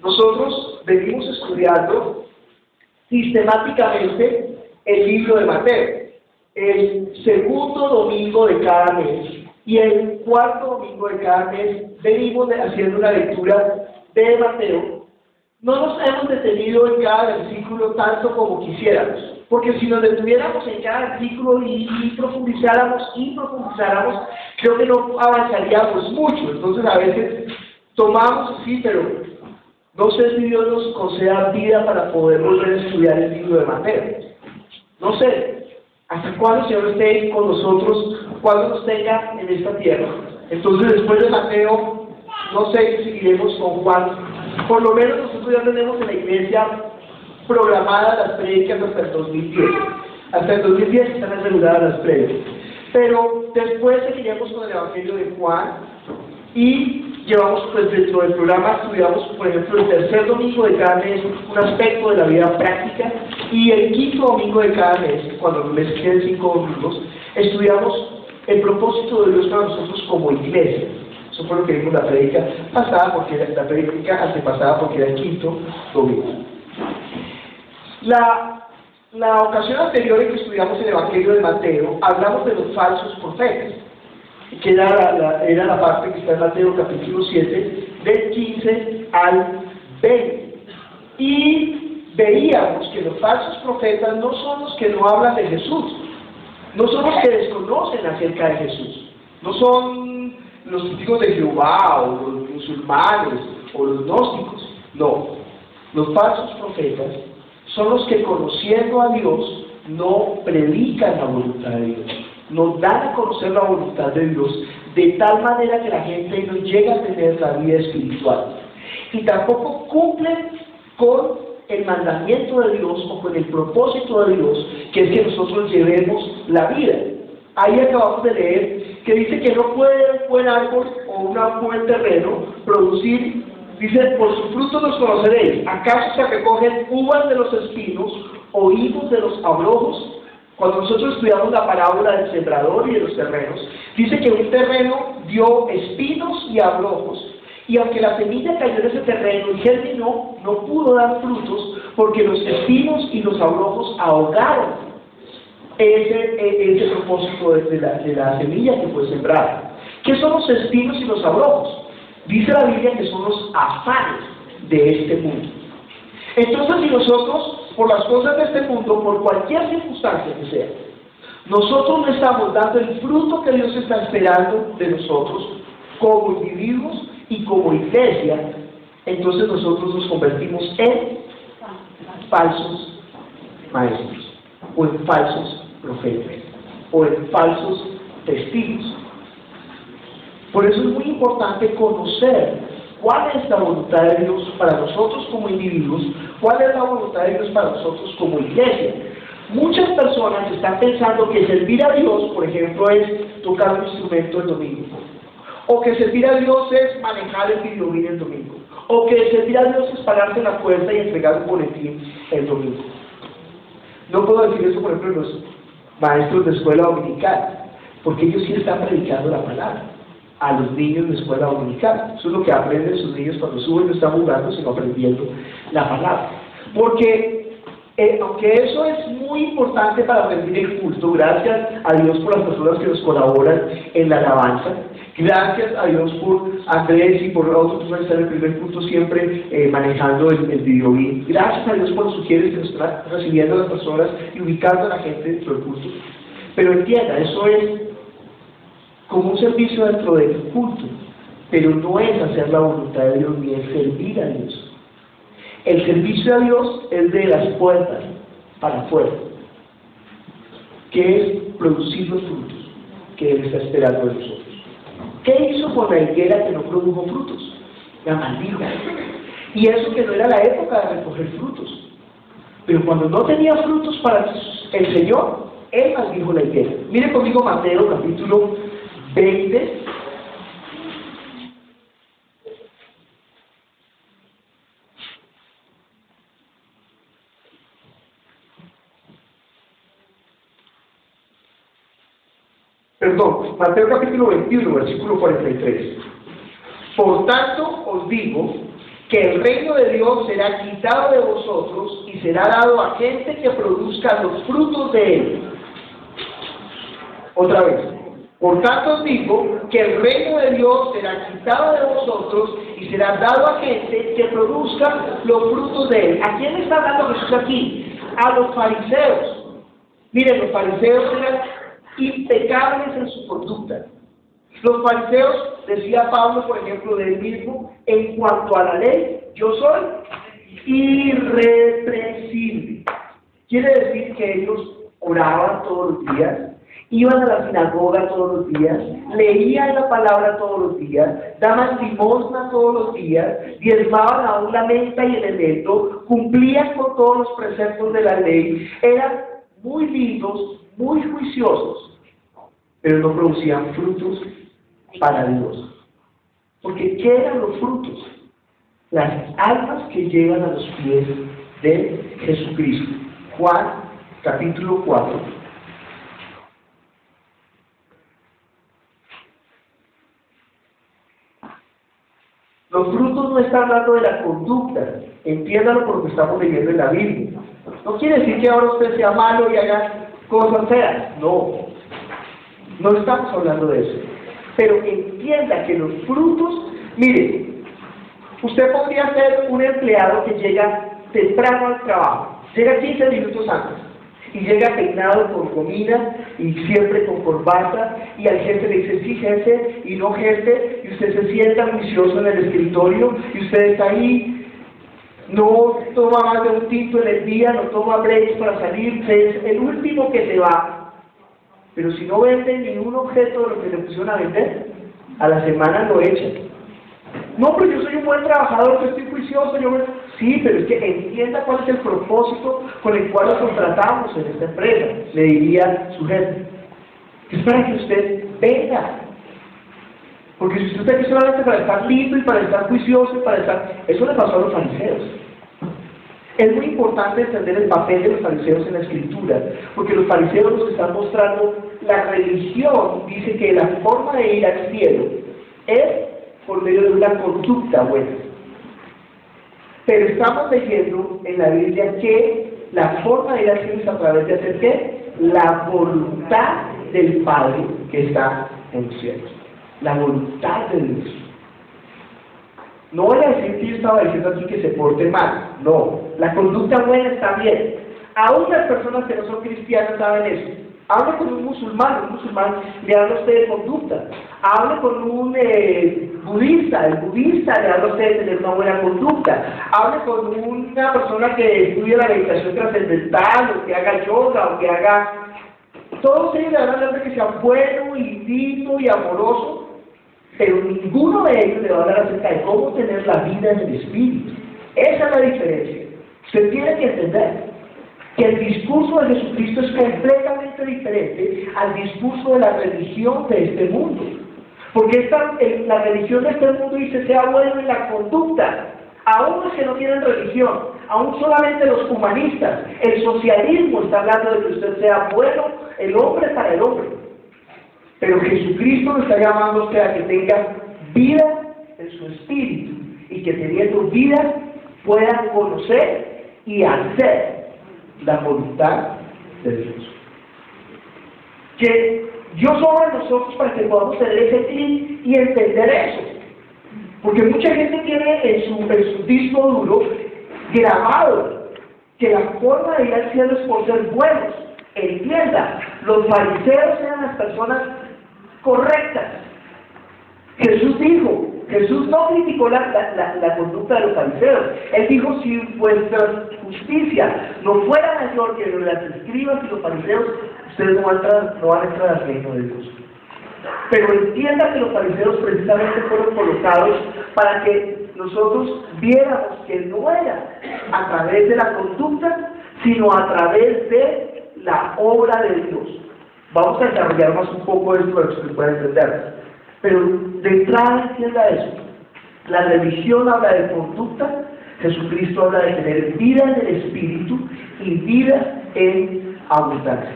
nosotros venimos estudiando sistemáticamente el libro de Mateo, el segundo domingo de cada mes y el cuarto domingo de cada mes venimos haciendo una lectura de Mateo. No nos hemos detenido en cada versículo tanto como quisiéramos, porque si nos detuviéramos en cada versículo y profundizáramos, creo que no avanzaríamos mucho. Entonces a veces tomamos así, pero no sé si Dios nos conceda vida para poder volver a estudiar el libro de Mateo. No sé hasta cuándo el Señor esté con nosotros, cuándo nos tenga en esta tierra. Entonces después de Mateo, no sé si seguiremos con Juan. Por lo menos nosotros ya tenemos en la iglesia programadas las prédicas hasta el 2010. Hasta el 2010 están aseguradas las prédicas. Pero después seguiremos con el Evangelio de Juan y llevamos, pues dentro del programa estudiamos, por ejemplo, el tercer domingo de cada mes un aspecto de la vida práctica y el quinto domingo de cada mes, cuando el mes queden 5 domingos, estudiamos el propósito de Dios para nosotros como iglesia. Eso fue lo que vimos la prédica pasada, porque era la prédica antepasada, porque era el quinto domingo. La ocasión anterior en que estudiamos el Evangelio de Mateo, hablamos de los falsos profetas, que era la parte que está en Mateo capítulo 7, del 15 al 20. Y veíamos que los falsos profetas no son los que no hablan de Jesús, no son los que desconocen acerca de Jesús, no son los testigos de Jehová, o los musulmanes, o los gnósticos. No, los falsos profetas son los que, conociendo a Dios, no predican la voluntad de Dios, no dan a conocer la voluntad de Dios, de tal manera que la gente no llega a tener la vida espiritual, y tampoco cumplen con el mandamiento de Dios o con el propósito de Dios, que es que nosotros llevemos la vida. Ahí acabamos de leer que dice que no puede un buen árbol o un buen terreno producir, dice, por sus frutos los conoceréis. ¿Acaso se recogen uvas de los espinos o higos de los abrojos? Cuando nosotros estudiamos la parábola del sembrador y de los terrenos, dice que un terreno dio espinos y abrojos, y aunque la semilla cayó en ese terreno y germinó, no pudo dar frutos porque los espinos y los abrojos ahogaron ese propósito de la semilla que fue sembrada. ¿Qué son los espinos y los abrojos? Dice la Biblia que son los afanes de este mundo. Entonces, si nosotros, por las cosas de este mundo, por cualquier circunstancia que sea, nosotros no estamos dando el fruto que Dios está esperando de nosotros como individuos y como iglesia, entonces nosotros nos convertimos en falsos maestros, o en falsos profetas, o en falsos testigos. Por eso es muy importante conocer cuál es la voluntad de Dios para nosotros como individuos, cuál es la voluntad de Dios para nosotros como iglesia. Muchas personas están pensando que servir a Dios, por ejemplo, es tocar un instrumento el domingo, o que servir a Dios es manejar el videojuego el domingo, o que servir a Dios es pararse en la puerta y entregar un boletín el domingo. No puedo decir eso, por ejemplo, en los maestros de escuela dominical, porque ellos sí están predicando la palabra a los niños de escuela dominical. Eso es lo que aprenden sus niños cuando suben, no están jugando, sino aprendiendo la palabra. Porque, aunque eso es muy importante para rendir el culto, gracias a Dios por las personas que nos colaboran en la alabanza, gracias a Dios por Andrés y por otros que van a estar en el primer culto siempre manejando el videobeam, gracias a Dios por los sugieres que nos están recibiendo las personas y ubicando a la gente dentro del culto. Pero entienda, eso es como un servicio dentro del culto, pero no es hacer la voluntad de Dios ni es servir a Dios. El servicio a Dios es de las puertas para afuera, que es producir los frutos que Él está esperando de nosotros. ¿Qué hizo con la higuera que no produjo frutos? La maldijo. Y eso que no era la época de recoger frutos. Pero cuando no tenía frutos para el Señor, Él maldijo la higuera. Mire conmigo Mateo capítulo 20. Perdón, Mateo capítulo 21, versículo 43. Por tanto os digo que el reino de Dios será quitado de vosotros y será dado a gente que produzca los frutos de él. Otra vez. Por tanto os digo que el reino de Dios será quitado de vosotros y será dado a gente que produzca los frutos de él. ¿A quién le está hablando Jesús aquí? A los fariseos. Miren, los fariseos eran impecables en su conducta. Los fariseos, decía Pablo, por ejemplo, de él mismo, en cuanto a la ley, yo soy irreprensible. Quiere decir que ellos oraban todos los días, iban a la sinagoga todos los días, leían la palabra todos los días, daban limosna todos los días, diezmaban aún la menta y el eneldo, cumplían con todos los preceptos de la ley, eran muy lindos, muy juiciosos, pero no producían frutos para Dios. Porque ¿qué eran los frutos? Las almas que llevan a los pies de Jesucristo. Juan, capítulo 4. Los frutos no están hablando de la conducta, entiéndalo por lo que estamos leyendo en la Biblia. No quiere decir que ahora usted sea malo y haga cosas feas, no estamos hablando de eso. Pero entienda que los frutos, mire, usted podría ser un empleado que llega temprano al trabajo, llega 15 minutos antes, y llega peinado con comida y siempre con corbata, y al jefe le dice sí jefe y no jefe, y usted se sienta juicioso en el escritorio, y usted está ahí, no toma más de un tinto en el día, no toma breaks para salir, es el último que se va. Pero si no vende ni un objeto de lo que le pusieron a vender, a la semana lo echan. No, pero yo soy un buen trabajador, yo estoy juicioso, sí, pero es que entienda cuál es el propósito con el cual lo contratamos en esta empresa, le diría su jefe. Es para que usted venga. Porque si usted está aquí solamente para estar limpio y para estar juicioso y para estar... Eso le pasó a los fariseos. Es muy importante entender el papel de los fariseos en la Escritura, porque los fariseos nos están mostrando la religión, dice que la forma de ir al cielo es por medio de una conducta buena. Pero estamos leyendo en la Biblia que la forma de ir al cielo es a través de hacer ¿qué? La voluntad del Padre que está en los cielos. La voluntad de Dios. No voy a decir que yo estaba diciendo aquí que se porte mal, no. La conducta buena está bien. Aún las personas que no son cristianas saben eso. Hable con un musulmán le habla a usted de conducta. Hable con un budista, el budista le habla a usted de tener una buena conducta. Hable con una persona que estudia la meditación trascendental, o que haga yoga, o que haga... Todos ellos le van a hablar de que sea bueno, y lindo y amoroso, pero ninguno de ellos le va a hablar acerca de cómo tener la vida en el Espíritu. Esa es la diferencia. Usted tiene que entender que el discurso de Jesucristo es completamente diferente al discurso de la religión de este mundo. Porque la religión de este mundo dice sea bueno en la conducta. Aún los que no tienen religión, aún solamente los humanistas, el socialismo está hablando de que usted sea bueno, el hombre para el hombre. Pero Jesucristo nos está llamando a usted a que tenga vida en su espíritu y que teniendo vida pueda conocer y hacer la voluntad de Dios. Que Dios obra en nosotros para que podamos tener ese clic y entender eso. Porque mucha gente tiene en su disco duro grabado que la forma de ir al cielo es por ser buenos. Entienda, los fariseos eran las personas correctas. Jesús no criticó la conducta de los fariseos. Él dijo, si vuestra justicia no fuera mayor que las escribas y los fariseos, ustedes no van a entrar al reino de Dios. Pero entienda que los fariseos precisamente fueron colocados para que nosotros viéramos que no era a través de la conducta, sino a través de la obra de Dios. Vamos a desarrollar más un poco esto para que usted pueda entender. Pero de entrada entienda eso. La religión habla de conducta, Jesucristo habla de tener vida en el Espíritu y vida en abundancia.